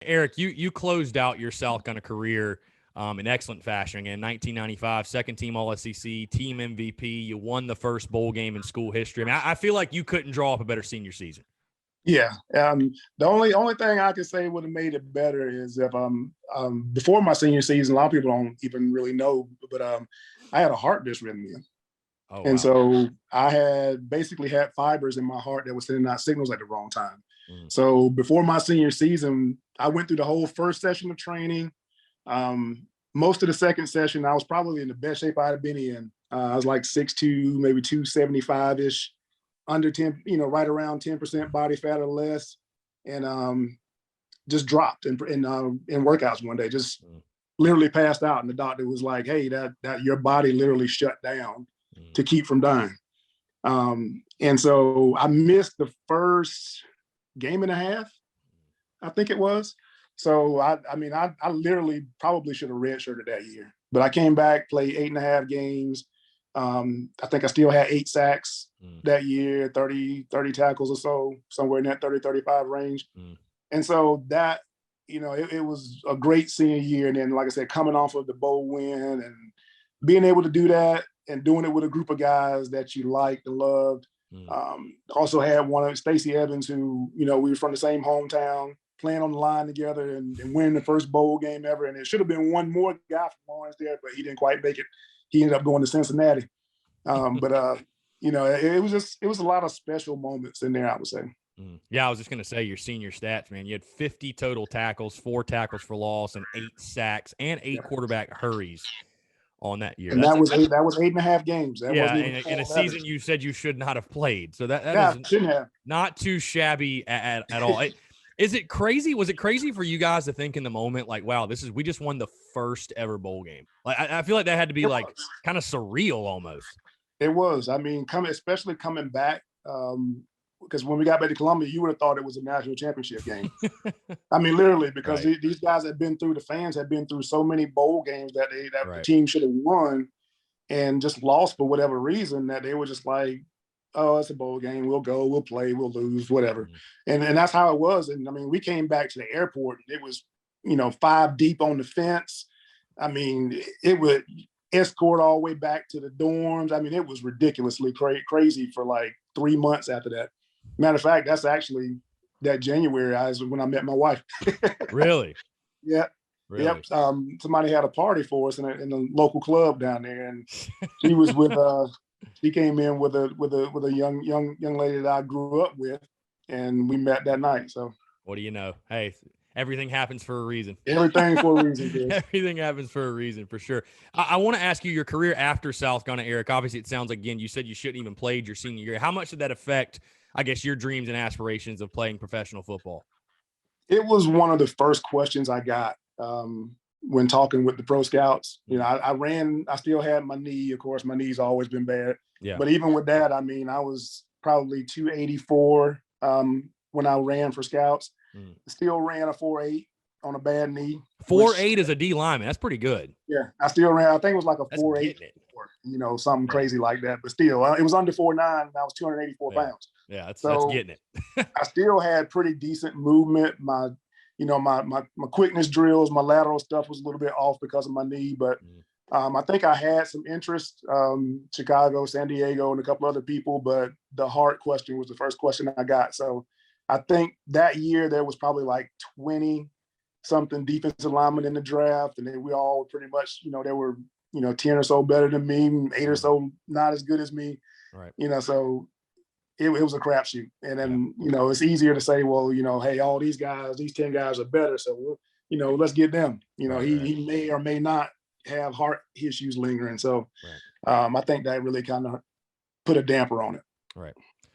Eric, you closed out your South Carolina career in excellent fashion. Again, 1995, second team All-SEC, team MVP. You won the first bowl game in school history. I mean, I feel like you couldn't draw up a better senior season. Yeah. The only thing I could say would have made it better is if before my senior season, a lot of people don't even really know, but I had a heart dysrhythmia. Oh, and wow. so I had basically had fibers in my heart that was sending out signals at the wrong time. So before my senior season, I went through the whole first session of training. Most of the second session, I was probably in the best shape I had been in. I was like 6'2", maybe 275-ish, under 10, right around 10% body fat or less. And just dropped in workouts one day, just literally passed out. And the doctor was like, hey, that your body literally shut down to keep from dying. And so I missed the first game and a half, I think it was. So I literally probably should have redshirted that year, but I came back, played 8.5 games. I think I still had 8 sacks that year, 30 tackles or so, somewhere in that 30-35 range. And so that, it was a great senior year. And then, like I said, coming off of the bowl win and being able to do that and doing it with a group of guys that you liked and loved. Also had one of Stacey Evans, who, we were from the same hometown, playing on the line together and winning the first bowl game ever. And it should have been one more guy from Orange there, but he didn't quite make it. He ended up going to Cincinnati. But it was a lot of special moments in there, I would say. Yeah, I was just going to say your senior stats, man. You had 50 total tackles, 4 tackles for loss, and 8 sacks, and 8 quarterback hurries on that year. And that was 8.5 games. That wasn't even in a season you said you should not have played. So that is shouldn't have. Not too shabby at all. Is it crazy? Was it crazy for you guys to think in the moment, like, wow, we just won the first ever bowl game? Like, I feel like that had to be kind of surreal almost. It was. I mean, especially coming back, because when we got back to Columbia, you would have thought it was a national championship game. I mean, literally, because these guys the fans had been through so many bowl games that the team should have won and just lost for whatever reason, that they were just like, oh, it's a bowl game. We'll go, we'll play, we'll lose, whatever. And that's how it was. And I mean, we came back to the airport. It was, 5 deep on the fence. I mean, it would escort all the way back to the dorms. I mean, it was ridiculously crazy for like 3 months after that. Matter of fact, that's actually that January is when I met my wife. Really? Yeah. Really? Yep. Somebody had a party for us in a local club down there, and she was with she came in with a young lady that I grew up with, and we met that night. So what do you know? Hey, everything happens for a reason. Everything for a reason. Everything happens for a reason, for sure. I want to ask you your career after South Carolina, Eric. Obviously, it sounds like, again, you said you shouldn't even played your senior year. How much did that affect, I guess, your dreams and aspirations of playing professional football? It was one of the first questions I got when talking with the pro scouts. I still had my knee. Of course, my knee's always been bad. Yeah. But even with that, I mean, I was probably 284 when I ran for scouts. Still ran a 4.8 on a bad knee. 4.8 as a D lineman. That's pretty good. Yeah. I still ran, I think it was like a 4.8, something crazy like that. But still, it was under 4.9 and I was 284 pounds. Yeah, that's getting it. I still had pretty decent movement. My quickness drills, my lateral stuff was a little bit off because of my knee, but I think I had some interest, Chicago, San Diego, and a couple other people, but the heart question was the first question I got. So I think that year there was probably like 20-something defensive linemen in the draft, and we all pretty much, there were, 10 or so better than me, 8 or so not as good as me. Right. So it was a crapshoot. And then, it's easier to say, well, hey, all these guys, these 10 guys are better. So, let's get them. He may or may not have heart issues lingering. So I think that really kind of put a damper on it. Right.